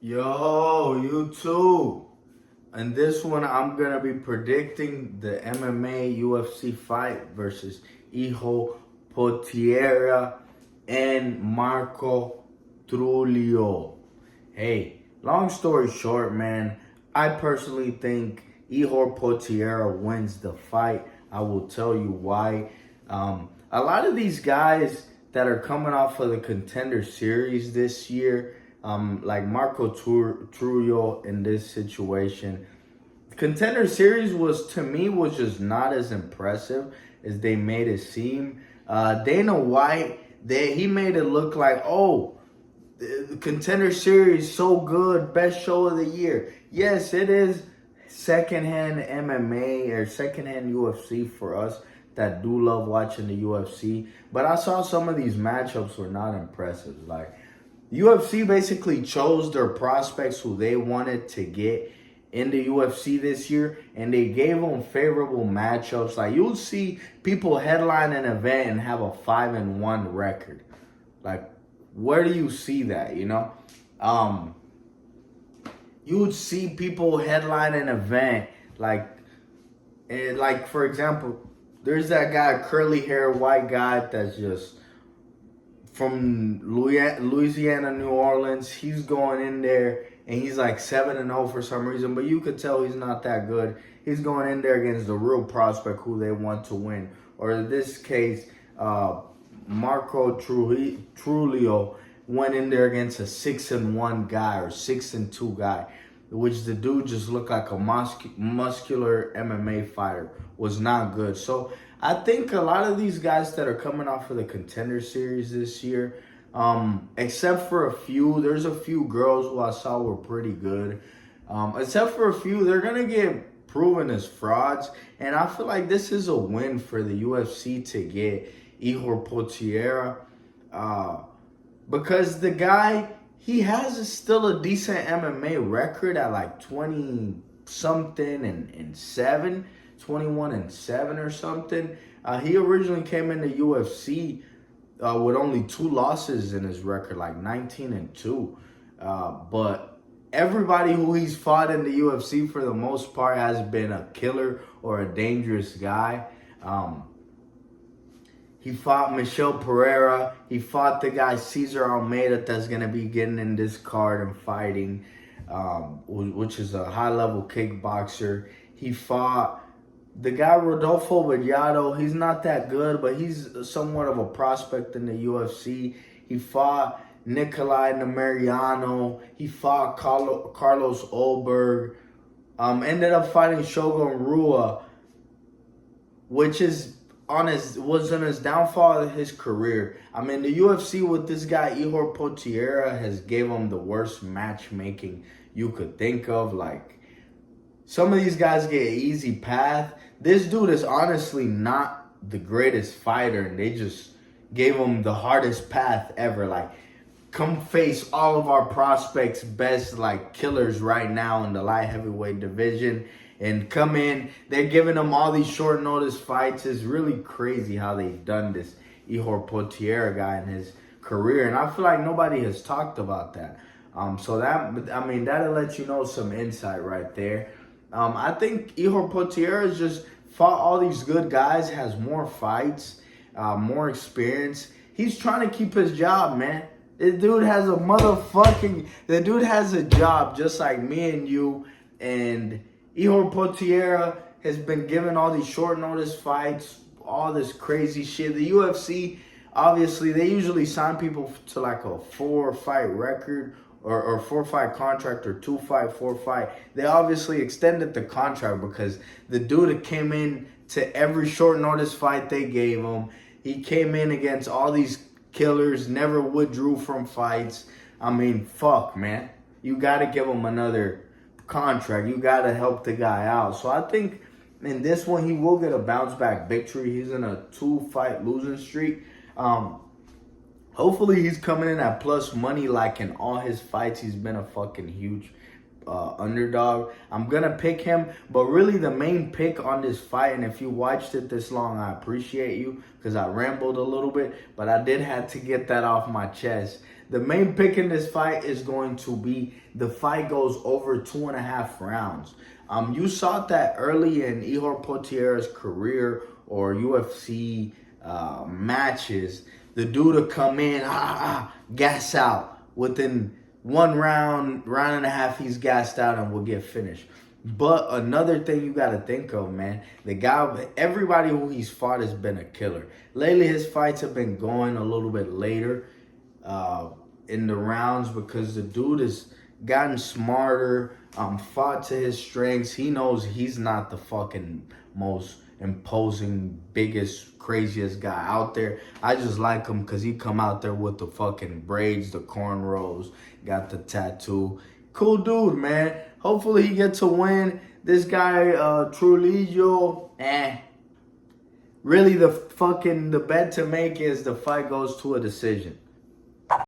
Yo, you too. And this one, I'm gonna be predicting the MMA UFC fight versus Ihor Potieria and Marco Trulio. Hey, long story short, man, I personally think Ihor Potieria wins the fight. I will tell you why. A lot of these guys that are coming off of the Contender Series this year, like Marco Trulio in this situation, Contender Series was to me was just not as impressive as they made it seem. Dana White, he made it look like, oh, the Contender Series so good, best show of the year. Yes, it is secondhand MMA or secondhand UFC for us that do love watching the UFC. But I saw some of these matchups were not impressive. Like UFC basically chose their prospects who they wanted to get in the UFC this year, and they gave them favorable matchups. Like you'll see people headline an event and have a 5-1 record. Like, where do you see that? You would see people headline an event like for example, there's that guy, curly hair, white guy that's just from Louisiana, New Orleans. He's going in there and he's like 7-0 for some reason, but you could tell he's not that good. He's going in there against the real prospect who they want to win. Or in this case, Marco Trulio went in there against a 6-1 guy or 6-2 guy, which the dude just looked like a muscular MMA fighter. Was not good. So I think a lot of these guys that are coming off of the Contender Series this year, except for a few, there's a few girls who I saw were pretty good. Except for a few, they're gonna get proven as frauds, and I feel like this is a win for the UFC to get Ihor Potieria, because the guy, he has still a decent MMA record at like 20 something and 7, 21-7 or something. He originally came into UFC with only 2 losses in his record, like 19-2. But everybody who he's fought in the UFC for the most part has been a killer or a dangerous guy. He fought Michel Pereira. He fought the guy Cesar Almeida that's going to be getting in this card and fighting, which is a high-level kickboxer. He fought the guy Rodolfo Villado. He's not that good, but he's somewhat of a prospect in the UFC. He fought Nikolai Nemeriano. He fought Carlos Olberg. Ended up fighting Shogun Rua, which is was on his downfall of his career. I mean, the UFC with this guy Ihor Potieria has gave him the worst matchmaking you could think of. Like, some of these guys get an easy path. This dude is honestly not the greatest fighter, and they just gave him the hardest path ever. Like, come face all of our prospects' best like killers right now in the light heavyweight division, and come in. They're giving them all these short notice fights. It's really crazy how they've done this Ihor Potieria guy in his career, and I feel like nobody has talked about that. So that'll let you know some insight right there. I think Ihor Potieria has just fought all these good guys, has more fights, more experience. He's trying to keep his job, man. The dude has a job just like me and you. And Ihor Potieria has been given all these short notice fights, all this crazy shit. The UFC, obviously, they usually sign people to like a 4-fight record or 4-fight contract or 2-fight, 4-fight. They obviously extended the contract because the dude came in to every short notice fight they gave him. He came in against all these killers, never withdrew from fights. I mean, fuck, man. You got to give him another contract. You got to help the guy out. So I think in this one, he will get a bounce back victory. He's in a 2-fight losing streak. Hopefully he's coming in at plus money like in all his fights. He's been a fucking huge underdog. I'm gonna pick him, but really the main pick on this fight, and if you watched it this long, I appreciate you because I rambled a little bit, but I did have to get that off my chest. The main pick in this fight is going to be the fight goes over 2.5 rounds. You saw that early in Ihor Potieria's career or UFC matches. The dude will come in, gas out. Within 1 round, round and a half, he's gassed out and will get finished. But another thing you got to think of, man, the guy, everybody who he's fought has been a killer. Lately, his fights have been going a little bit later in the rounds because the dude has gotten smarter, fought to his strengths. He knows he's not the fucking most imposing, biggest, craziest guy out there. I just like him because he come out there with the fucking braids, the cornrows, got the tattoo. Cool dude, man. Hopefully he gets a win. This guy, Tulio, really the bet to make is the fight goes to a decision.